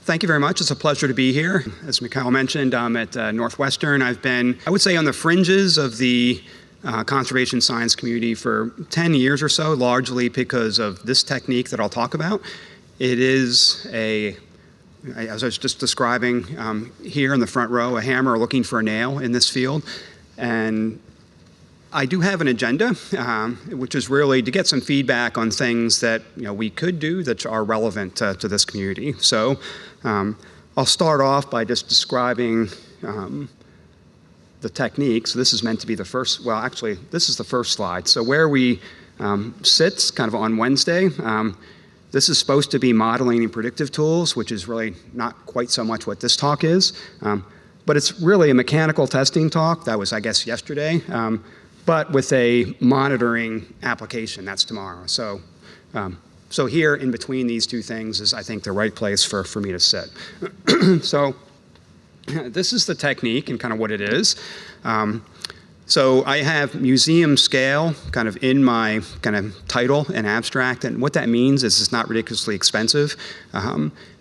thank you very much. It's a pleasure to be here. As Mikhail mentioned, I'm at Northwestern. I've been, I would say, on the fringes of the conservation science community for 10 years or so, largely because of this technique that I'll talk about. It is as I was just describing here in the front row, a hammer looking for a nail in this field. And I do have an agenda, which is really to get some feedback on things that we could do that are relevant to this community. So I'll start off by just describing the technique. So this is meant to be the first, well, actually, this is the first slide. So where we sit kind of on Wednesday, this is supposed to be modeling and predictive tools, which is really not quite so much what this talk is. But it's really a mechanical testing talk. That was, I guess, yesterday. But with a monitoring application, that's tomorrow. So, so here in between these two things is, I think, the right place for me to sit. So this is the technique and kind of what it is. So I have museum scale kind of in my kind of title and abstract, and what that means is it's not ridiculously expensive.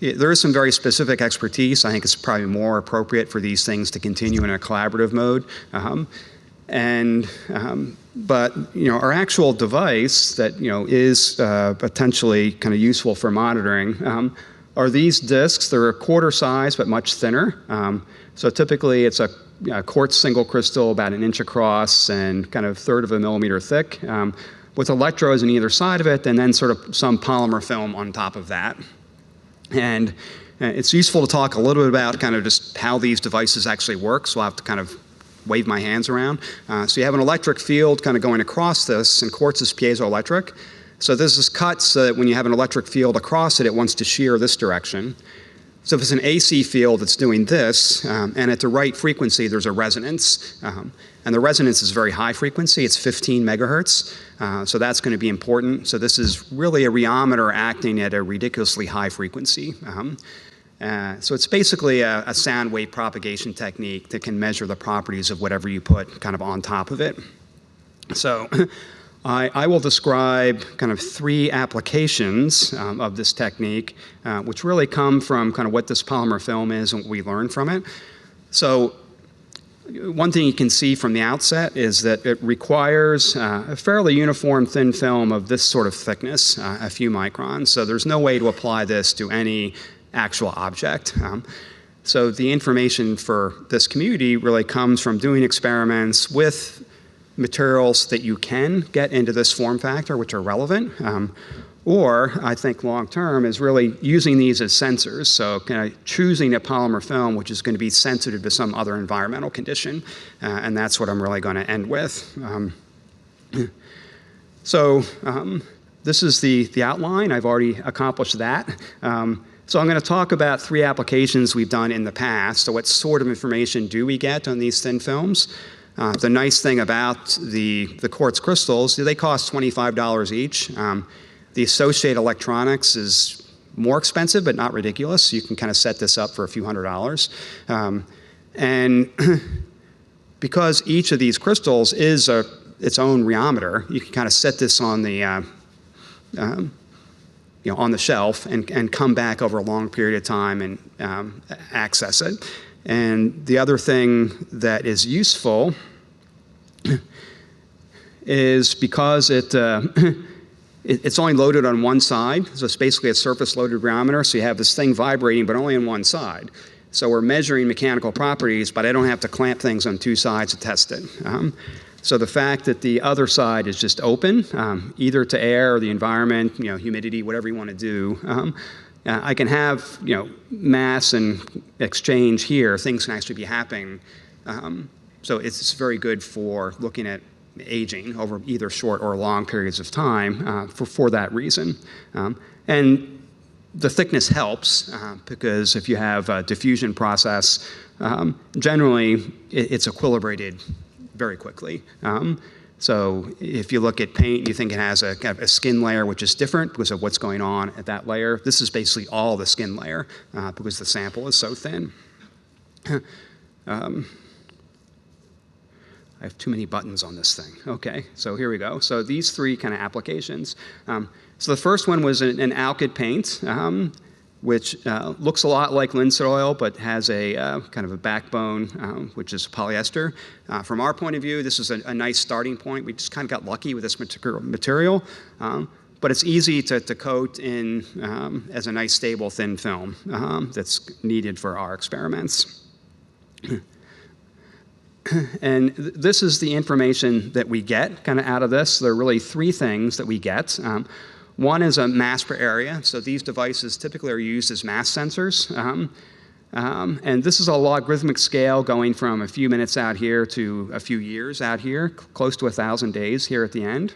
There is some very specific expertise. I think it's probably more appropriate for these things to continue in a collaborative mode. But our actual device that is potentially kind of useful for monitoring are these discs. They're a quarter size but much thinner. So typically it's a quartz single crystal about 1 inch across and kind of 1/3 of a millimeter thick, with electrodes on either side of it, and then sort of some polymer film on top of that. And it's useful to talk a little bit about kind of just how these devices actually work. So I'll have to kind of wave my hands around. So you have an electric field kind of going across this, and quartz is piezoelectric. So this is cut so that when you have an electric field across it, it wants to shear this direction. So if it's an AC field that's doing this, and at the right frequency, there's a resonance. And the resonance is very high frequency. It's 15 megahertz. So that's going to be important. So this is really a rheometer acting at a ridiculously high frequency. So it's basically a sound wave propagation technique that can measure the properties of whatever you put kind of on top of it. So I will describe kind of 3 applications of this technique, which really come from kind of what this polymer film is and what we learned from it. So one thing you can see from the outset is that it requires a fairly uniform thin film of this sort of thickness, a few microns. So there's no way to apply this to any actual object. So the information for this community really comes from doing experiments with materials that you can get into this form factor, which are relevant, or I think long-term is really using these as sensors. So kind of choosing a polymer film which is going to be sensitive to some other environmental condition, and that's what I'm really going to end with. This is the outline. I've already accomplished that. So I'm going to talk about 3 applications we've done in the past. So what sort of information do we get on these thin films? The nice thing about the quartz crystals, they cost $25 each. The associated electronics is more expensive, but not ridiculous. You can kind of set this up for a few $100s. And because each of these crystals is its own rheometer, you can kind of set this on the on the shelf and come back over a long period of time and access it. And the other thing that is useful is because it's only loaded on one side, so it's basically a surface-loaded rheometer, so you have this thing vibrating, but only on one side. So we're measuring mechanical properties, but I don't have to clamp things on 2 sides to test it. So the fact that the other side is just open, either to air or the environment, humidity, whatever you want to do, I can have mass and exchange here. Things can actually be happening. So it's very good for looking at aging over either short or long periods of time for that reason. And the thickness helps because if you have a diffusion process, generally it's equilibrated very quickly. So if you look at paint, you think it has a kind of a skin layer which is different because of what's going on at that layer. This is basically all the skin layer because the sample is so thin. I have too many buttons on this thing. Okay, so here we go. So these 3 kind of applications. So the first one was an alkyd paint. which looks a lot like linseed oil, but has a kind of a backbone, which is polyester. From our point of view, this is a nice starting point. We just kind of got lucky with this material, but it's easy to coat in as a nice, stable, thin film that's needed for our experiments. And this is the information that we get kind of out of this. There are really three things that we get. One is a mass per area. So these devices typically are used as mass sensors. And this is a logarithmic scale going from a few minutes out here to a few years out here, close to 1,000 days here at the end.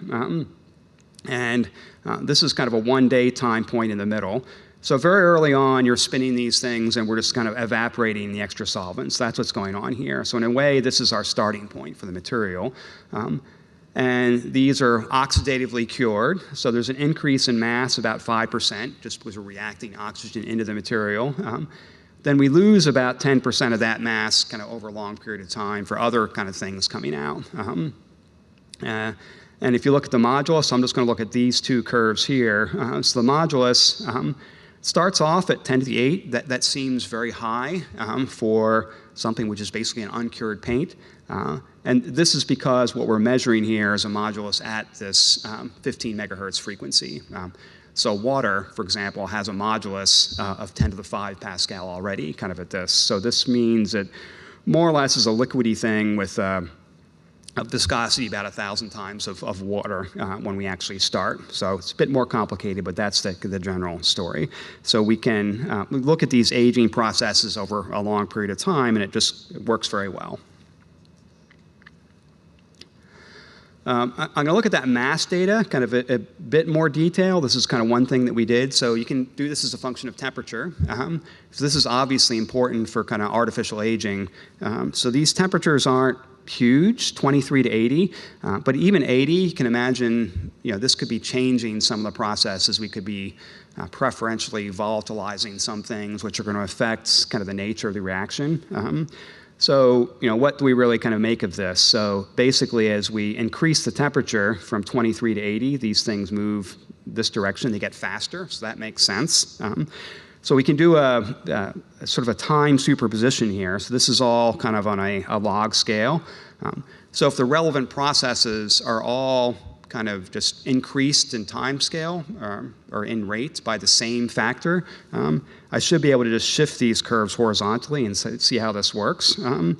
And this is kind of a one-day time point in the middle. So very early on, you're spinning these things, and we're just kind of evaporating the extra solvents. That's what's going on here. So in a way, this is our starting point for the material. And these are oxidatively cured. So there's an increase in mass about 5%, just because we're reacting oxygen into the material. Then we lose about 10% of that mass kind of over a long period of time for other kind of things coming out. And if you look at the modulus, I'm just going to look at these two curves here. So the modulus starts off at 10 to the 8. That seems very high for something which is basically an uncured paint. And this is because what we're measuring here is a modulus at this 15 megahertz frequency. So water, for example, has a modulus of 10 to the 5 Pascal already, kind of at this. So this means that more or less is a liquidy thing with a viscosity about 1,000 times of water when we actually start. So it's a bit more complicated, but that's the general story. So we can we look at these aging processes over a long period of time, and it just works very well. I'm going to look at that mass data kind of a bit more detail. This is kind of one thing that we did. So you can do this as a function of temperature. So this is obviously important for kind of artificial aging. So these temperatures aren't huge, 23 to 80, but even 80, you can imagine, this could be changing some of the processes. We could be preferentially volatilizing some things, which are going to affect kind of the nature of the reaction. So, what do we really kind of make of this? So basically, as we increase the temperature from 23 to 80, these things move this direction. They get faster, so that makes sense. So we can do a sort of a time superposition here. So this is all kind of on a log scale. So if the relevant processes are all kind of just increased in time scale or in rate by the same factor, I should be able to just shift these curves horizontally and see how this works. And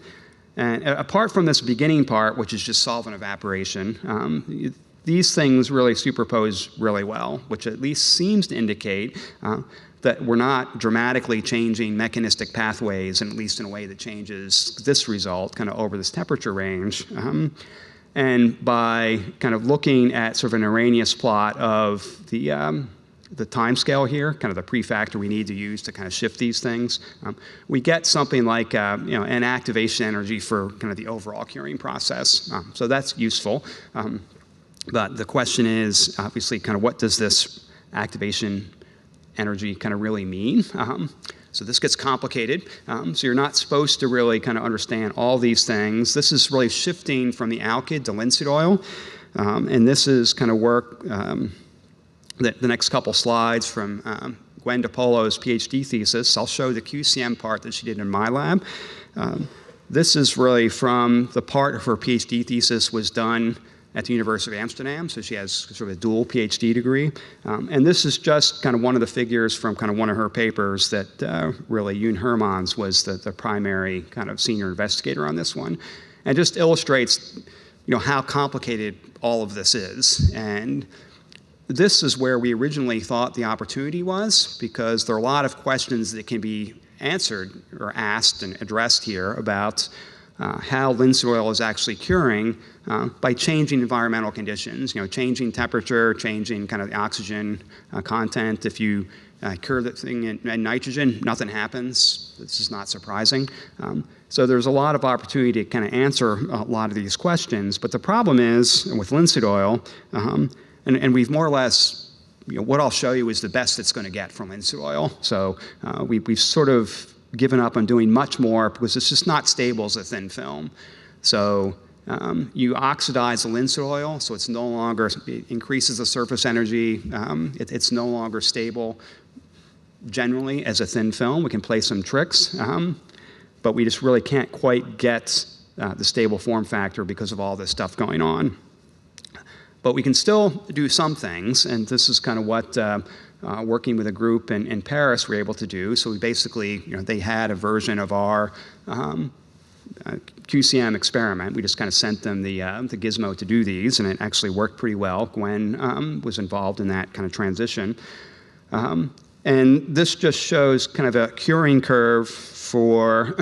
apart from this beginning part, which is just solvent evaporation, these things really superpose really well, which at least seems to indicate that we're not dramatically changing mechanistic pathways, and at least in a way that changes this result kind of over this temperature range. And by kind of looking at sort of an Arrhenius plot of the time scale here, kind of the prefactor we need to use to kind of shift these things, we get something like an activation energy for kind of the overall curing process. So that's useful. But the question is, obviously, kind of what does this activation energy kind of really mean? So this gets complicated. So you're not supposed to really kind of understand all these things. This is really shifting from the alkyd to linseed oil. And this is kind of work, the next couple slides from Gwen DiPolo's PhD thesis. I'll show the QCM part that she did in my lab. This is really from the part of her PhD thesis was done at the University of Amsterdam, so she has sort of a dual PhD degree. And this is just kind of one of the figures from kind of one of her papers that really Yoon Hermans was the primary kind of senior investigator on this one. And just illustrates, how complicated all of this is. And this is where we originally thought the opportunity was, because there are a lot of questions that can be answered or asked and addressed here about how linseed oil is actually curing by changing environmental conditions, changing temperature, changing kind of the oxygen content. If you cure the thing in nitrogen, nothing happens. This is not surprising. So there's a lot of opportunity to kind of answer a lot of these questions. But the problem is, with linseed oil, and we've more or less, what I'll show you is the best it's going to get from linseed oil. So we've sort of given up on doing much more because it's just not stable as a thin film. So you oxidize the linseed oil, so it's no longer, it increases the surface energy, it's no longer stable. generally as a thin film. We can play some tricks, but we just really can't quite get the stable form factor because of all this stuff going on. But we can still do some things, and this is kind of what working with a group in Paris we're able to do. So we basically, they had a version of our QCM experiment. We just kind of sent them the gizmo to do these, and it actually worked pretty well. Gwen was involved in that kind of transition. And this just shows kind of a curing curve for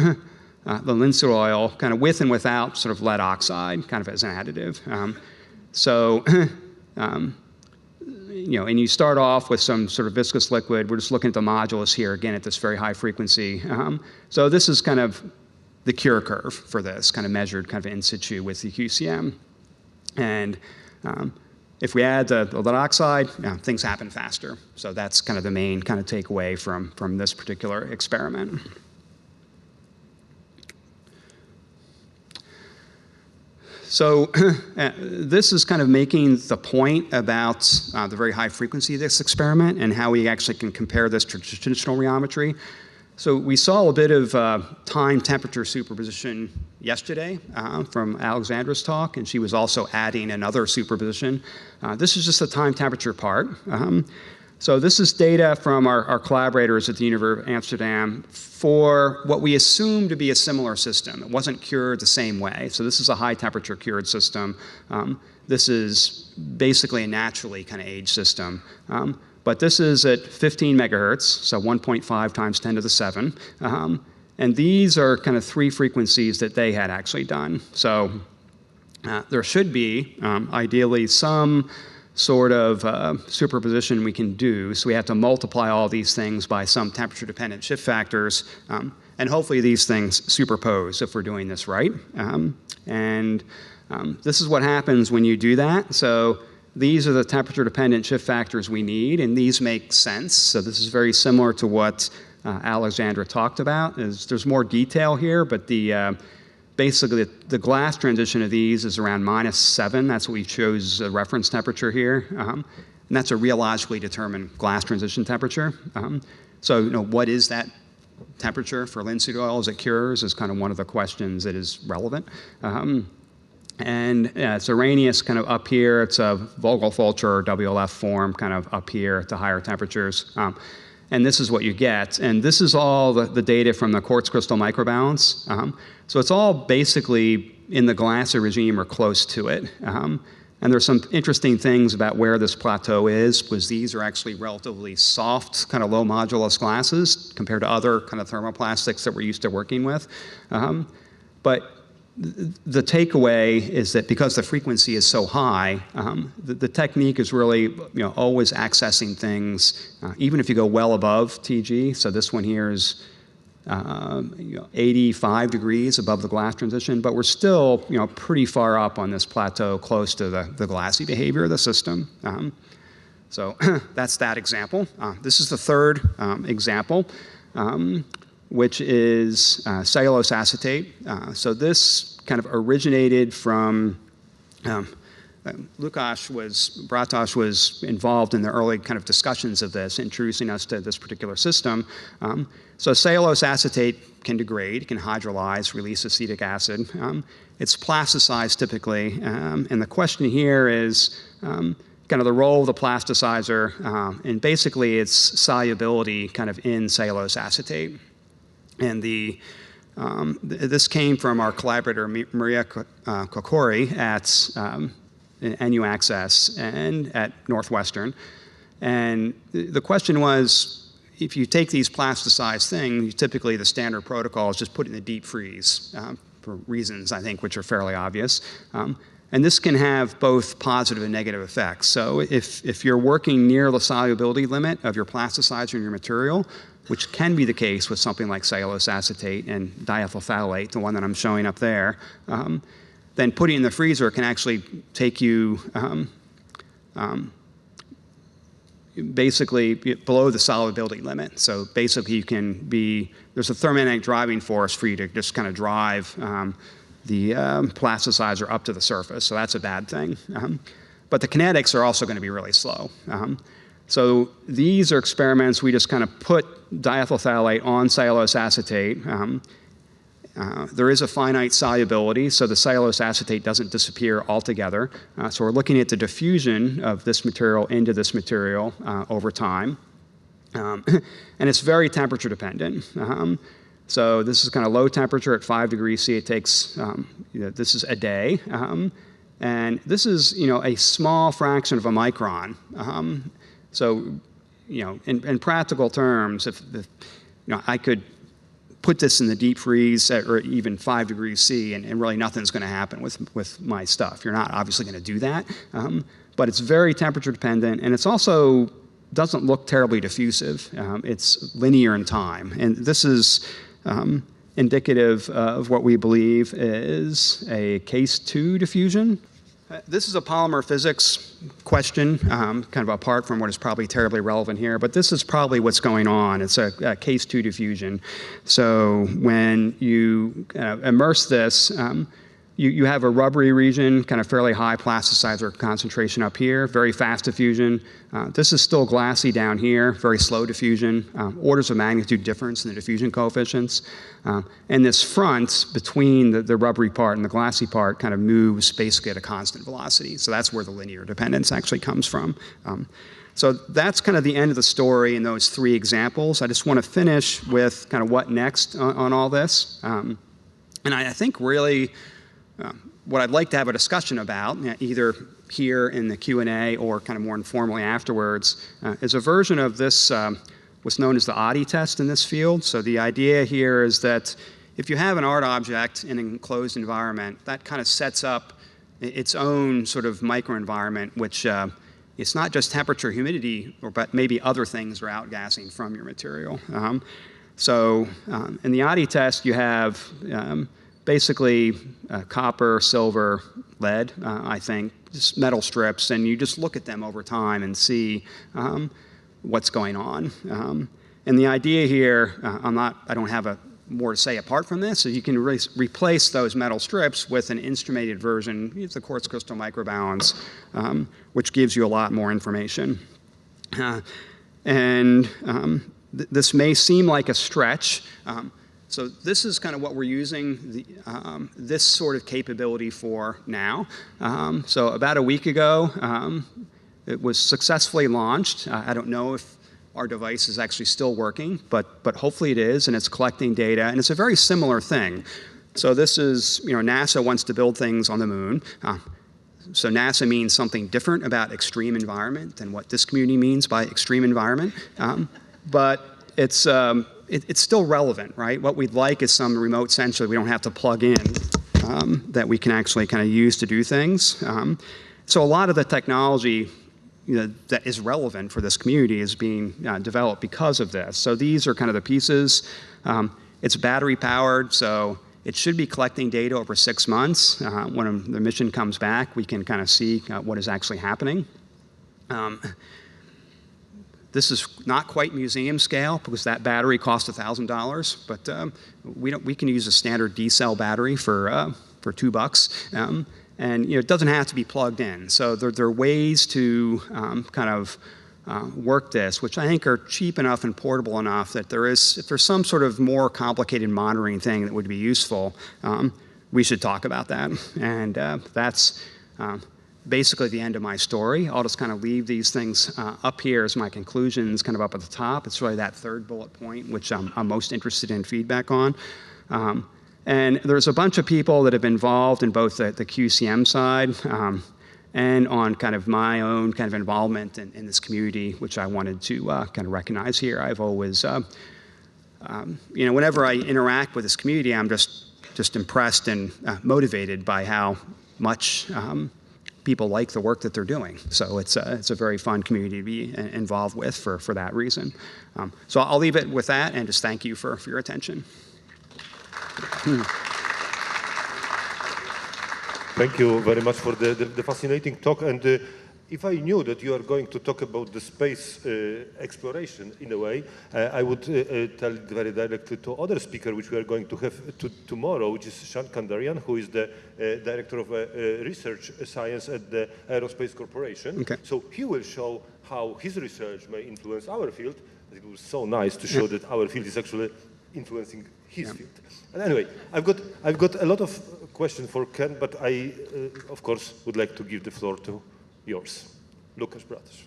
the linseed oil, kind of with and without sort of lead oxide, kind of as an additive. And you start off with some sort of viscous liquid. We're just looking at the modulus here, again, at this very high frequency. So this is kind of the cure curve for this, kind of measured kind of in situ with the QCM. And if we add the lead oxide, things happen faster. So that's kind of the main kind of takeaway from this particular experiment. So this is kind of making the point about the very high frequency of this experiment and how we actually can compare this to traditional rheometry. So we saw a bit of time temperature superposition yesterday from Alexandra's talk, and she was also adding another superposition. This is just the time temperature part. So this is data from our collaborators at the University of Amsterdam for what we assume to be a similar system. It wasn't cured the same way. So this is a high temperature cured system. This is basically a naturally kind of aged system. But this is at 15 megahertz, so 1.5 times 10 to the 7. And these are kind of 3 frequencies that they had actually done. So there should be, ideally, some sort of superposition we can do. So we have to multiply all these things by some temperature-dependent shift factors. And hopefully these things superpose if we're doing this right. This is what happens when you do that. So these are the temperature-dependent shift factors we need, and these make sense. So this is very similar to what Alexandra talked about. There's more detail here, but basically the glass transition of these is around -7. That's what we chose as a reference temperature here. And that's a rheologically determined glass transition temperature. So what is that temperature for linseed oil as it cures is kind of one of the questions that is relevant. It's Arrhenius kind of up here. It's a Vogelfülcher or WLF form kind of up here at the higher temperatures. And this is what you get. And this is all the data from the quartz crystal microbalance. So it's all basically in the glassy regime or close to it. And there's some interesting things about where this plateau is, because these are actually relatively soft, kind of low modulus glasses compared to other kind of thermoplastics that we're used to working with. But the takeaway is that because the frequency is so high, the technique is really always accessing things, even if you go well above TG. So this one here is 85 degrees above the glass transition, but we're still pretty far up on this plateau, close to the glassy behavior of the system. So that's that example. This is the third example, which is cellulose acetate. So this kind of originated from Bratosh was involved in the early kind of discussions of this, introducing us to this particular system. So cellulose acetate can degrade, can hydrolyze, release acetic acid. It's plasticized typically, and the question here is kind of the role of the plasticizer, and basically its solubility kind of in cellulose acetate. And this came from our collaborator, Maria Kokori at NU Access and at Northwestern. And the question was, if you take these plasticized things, typically the standard protocol is just put in the deep freeze for reasons, I think, which are fairly obvious. And this can have both positive and negative effects. So if you're working near the solubility limit of your plasticizer in your material, which can be the case with something like cellulose acetate and diethyl phthalate, the one that I'm showing up there, then putting it in the freezer can actually take you basically below the solubility limit. So basically you can there's a thermodynamic driving force for you to just kind of drive the plasticizer up to the surface. So that's a bad thing. But the kinetics are also going to be really slow. So these are experiments we just kind of put diethyl phthalate on cellulose acetate. There is a finite solubility, so the cellulose acetate doesn't disappear altogether. So we're looking at the diffusion of this material into this material over time. And it's very temperature dependent. So this is kind of low temperature at 5 degrees C. It takes, this is a day. And this is, a small fraction of a micron. So, in practical terms, if I could put this in the deep freeze or even 5 degrees C, and really nothing's going to happen with my stuff. You're not obviously going to do that, but it's very temperature dependent, and it's also doesn't look terribly diffusive. It's linear in time, and this is indicative of what we believe is a case 2 diffusion. This is a polymer physics question, kind of apart from what is probably terribly relevant here, but this is probably what's going on. It's a case 2 diffusion. So when you immerse this, you have a rubbery region, kind of fairly high plasticizer concentration up here, very fast diffusion. This is still glassy down here, very slow diffusion, orders of magnitude difference in the diffusion coefficients. And this front between the rubbery part and the glassy part kind of moves basically at a constant velocity. So that's where the linear dependence actually comes from. So that's kind of the end of the story in those 3 examples. I just want to finish with kind of what next on all this. And I think really what I'd like to have a discussion about, either here in the Q&A or kind of more informally afterwards, is a version of this, what's known as the Oddie test in this field. So the idea here is that if you have an art object in an enclosed environment, that kind of sets up its own sort of microenvironment, which it's not just temperature, humidity, but maybe other things are outgassing from your material. So in the Oddie test, you have basically copper, silver, lead, I think, just metal strips, and you just look at them over time and see what's going on. And the idea here, I don't have more to say apart from this, so you can replace those metal strips with an instrumented version, it's the quartz crystal microbalance, which gives you a lot more information. This may seem like a stretch. So this is kind of what we're using this sort of capability for now. So about a week ago, it was successfully launched. I don't know if our device is actually still working, but hopefully it is, and it's collecting data, and it's a very similar thing. So this is, NASA wants to build things on the moon. So NASA means something different about extreme environment than what this community means by extreme environment. But it's still relevant, right? What we'd like is some remote sensor we don't have to plug in that we can actually kind of use to do things. So a lot of the technology that is relevant for this community is being developed because of this. So these are kind of the pieces. It's battery powered, so it should be collecting data over 6 months. When the mission comes back, we can kind of see what is actually happening. This is not quite museum scale because that battery costs $1,000, but we can use a standard D-cell battery for $2. And it doesn't have to be plugged in. So there are ways to kind of work this, which I think are cheap enough and portable enough that if there's some sort of more complicated monitoring thing that would be useful, we should talk about that. And that's basically the end of my story. I'll just kind of leave these things up here as my conclusions, kind of up at the top. It's really that 3rd bullet point, which I'm most interested in feedback on. And there's a bunch of people that have been involved in both the QCM side and on kind of my own kind of involvement in this community, which I wanted to kind of recognize here. I've always, whenever I interact with this community, I'm just impressed and motivated by how much people like the work that they're doing. So it's a very fun community to be involved with for that reason. So I'll leave it with that and just thank you for your attention. Thank you very much for the fascinating talk. And if I knew that you are going to talk about the space exploration in a way, I would tell it very directly to other speaker, which we are going to have tomorrow, which is Sean Kandarian, who is the director of research science at the Aerospace Corporation. Okay. So he will show how his research may influence our field. It was so nice to show that our field is actually influencing his field. And anyway, I've got a lot of questions for Ken, but I, of course, would like to give the floor to yours, Lucas Brothers.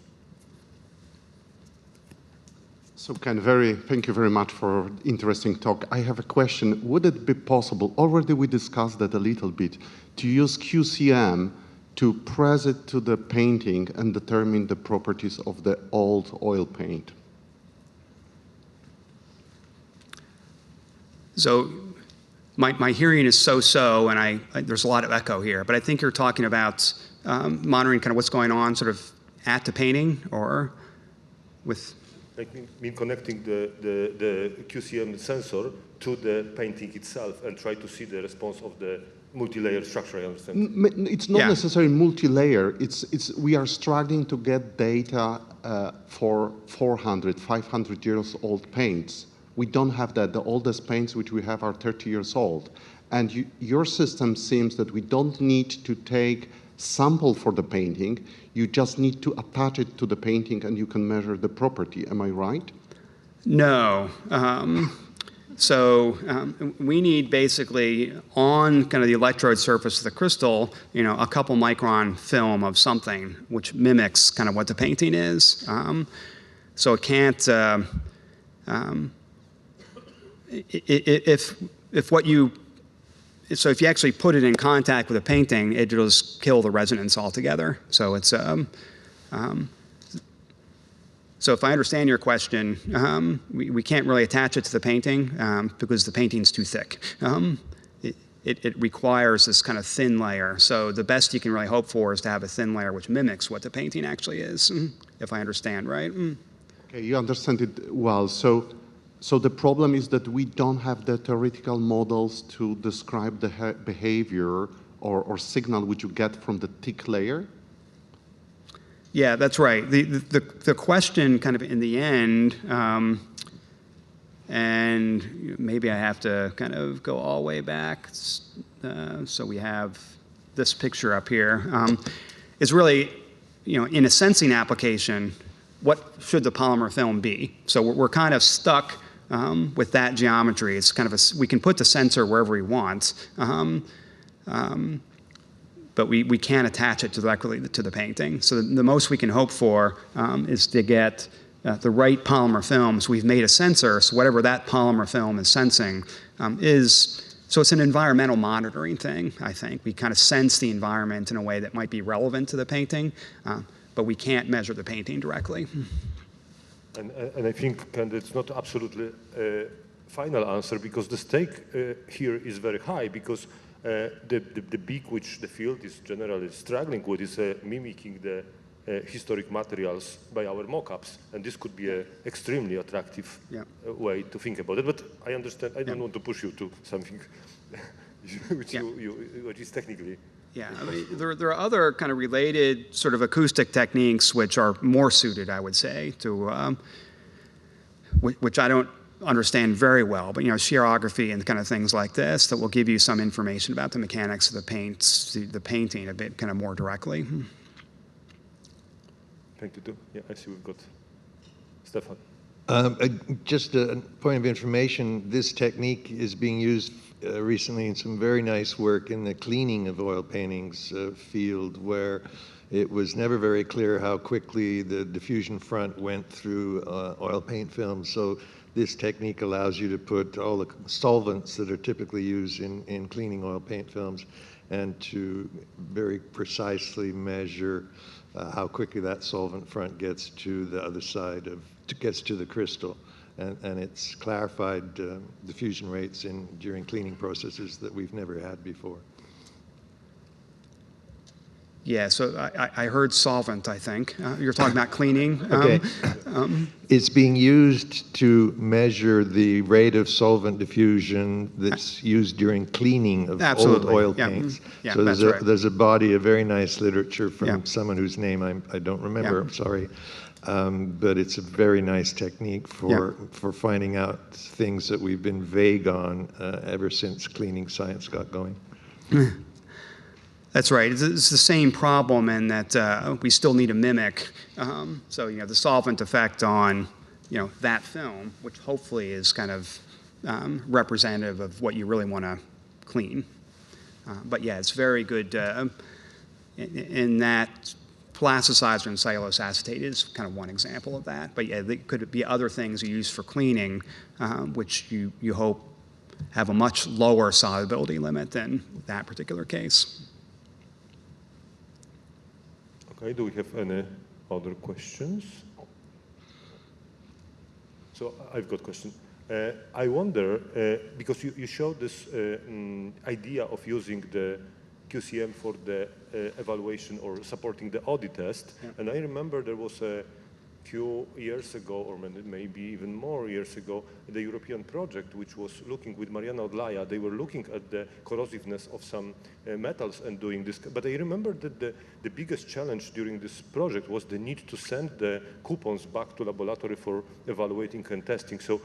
So Ken, thank you very much for interesting talk. I have a question. Would it be possible, already we discussed that a little bit, to use QCM to press it to the painting and determine the properties of the old oil paint? So my hearing is so-so, and there's a lot of echo here, but I think you're talking about monitoring kind of what's going on sort of at the painting or with... I mean connecting the QCM sensor to the painting itself and try to see the response of the multi-layer structure, I understand. It's not necessarily multi-layer. We are struggling to get data for 400, 500 years old paints. We don't have that. The oldest paints which we have are 30 years old. And your system seems that we don't need to take sample for the painting. You just need to attach it to the painting and you can measure the property. Am I right? No. We need basically on kind of the electrode surface of the crystal, a couple micron film of something which mimics kind of what the painting is. So it can't... if you actually put it in contact with a painting, it'll just kill the resonance altogether. So it's so if I understand your question, we can't really attach it to the painting because the painting's too thick. It requires this kind of thin layer. So the best you can really hope for is to have a thin layer which mimics what the painting actually is, if I understand right. Okay, you understand it well. So the problem is that we don't have the theoretical models to describe the behavior or signal which you get from the thick layer? Yeah, that's right. The question kind of in the end, and maybe I have to kind of go all the way back. So we have this picture up here, is really, in a sensing application, what should the polymer film be? So we're kind of stuck with that geometry. It's kind of we can put the sensor wherever we want, but we can't attach it directly to the painting. So the most we can hope for is to get the right polymer film. So we've made a sensor, so whatever that polymer film is sensing so it's an environmental monitoring thing, I think. We kind of sense the environment in a way that might be relevant to the painting, but we can't measure the painting directly. And I think, Ken, it's not absolutely a final answer because the stake here is very high because the beak which the field is generally struggling with is mimicking the historic materials by our mock-ups, and this could be an extremely attractive way to think about it. But I understand, I don't want to push you to something which is technically... Yeah, I mean, there are other kind of related sort of acoustic techniques which are more suited, I would say, to which I don't understand very well, but shearography and kind of things like this that will give you some information about the mechanics of the painting a bit kind of more directly. Thank you too. Yeah, I see we've got Stefan. Just a point of information, this technique is being used recently in some very nice work in the cleaning of oil paintings field, where it was never very clear how quickly the diffusion front went through oil paint films. So this technique allows you to put all the solvents that are typically used in cleaning oil paint films and to very precisely measure how quickly that solvent front gets to the other side gets to the crystal. And it's clarified diffusion rates during cleaning processes that we've never had before. Yeah, so I heard solvent, I think. You're talking about cleaning. Okay. It's being used to measure the rate of solvent diffusion that's used during cleaning of Absolutely, old oil yeah. paints. Yeah, So that's right. there's a body of very nice literature from Yeah. someone whose name I don't remember, Yeah. I'm sorry. But it's a very nice technique for finding out things that we've been vague on ever since cleaning science got going. That's right. It's the same problem in that we still need a mimic. So, the solvent effect on, that film, which hopefully is kind of representative of what you really want to clean. But yeah, it's very good in that plasticizer and cellulose acetate is kind of one example of that. But yeah, there could be other things you use for cleaning, which you hope have a much lower solubility limit than that particular case. Okay, do we have any other questions? So I've got a question. I wonder, because you showed this idea of using the QCM for the evaluation or supporting the audit test, and I remember there was a few years ago, or maybe even more years ago, the European project which was looking with Mariana Odlaja, they were looking at the corrosiveness of some metals and doing this. But I remember that the biggest challenge during this project was the need to send the coupons back to laboratory for evaluating and testing. So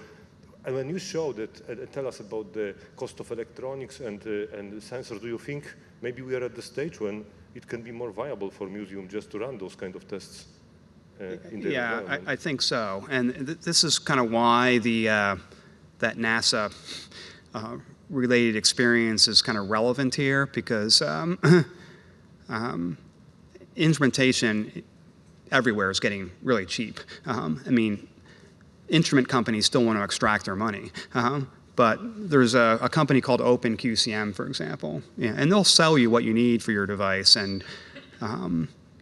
and when you show that, tell us about the cost of electronics and sensors, do you think maybe we are at the stage when it can be more viable for museum just to run those kind of tests? Yeah, I think so. And this is kind of why that NASA related experience is kind of relevant here, because instrumentation everywhere is getting really cheap. Instrument companies still want to extract their money. But there's a company called OpenQCM, for example, and they'll sell you what you need for your device. And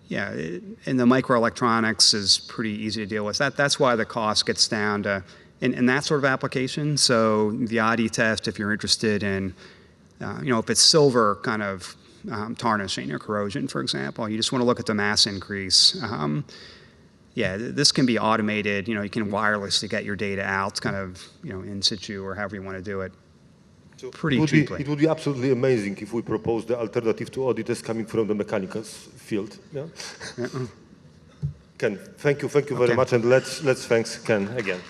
and the microelectronics is pretty easy to deal with. That's why the cost gets down to in that sort of application. So the ADI test, if you're interested in, if it's silver kind of tarnishing or corrosion, for example, you just want to look at the mass increase. This can be automated. You can wirelessly get your data out, kind of, in situ or however you want to do it. So pretty cheaply. It would be absolutely amazing if we propose the alternative to audit as coming from the mechanical field. Yeah? Ken, thank you very much, and let's thank Ken again.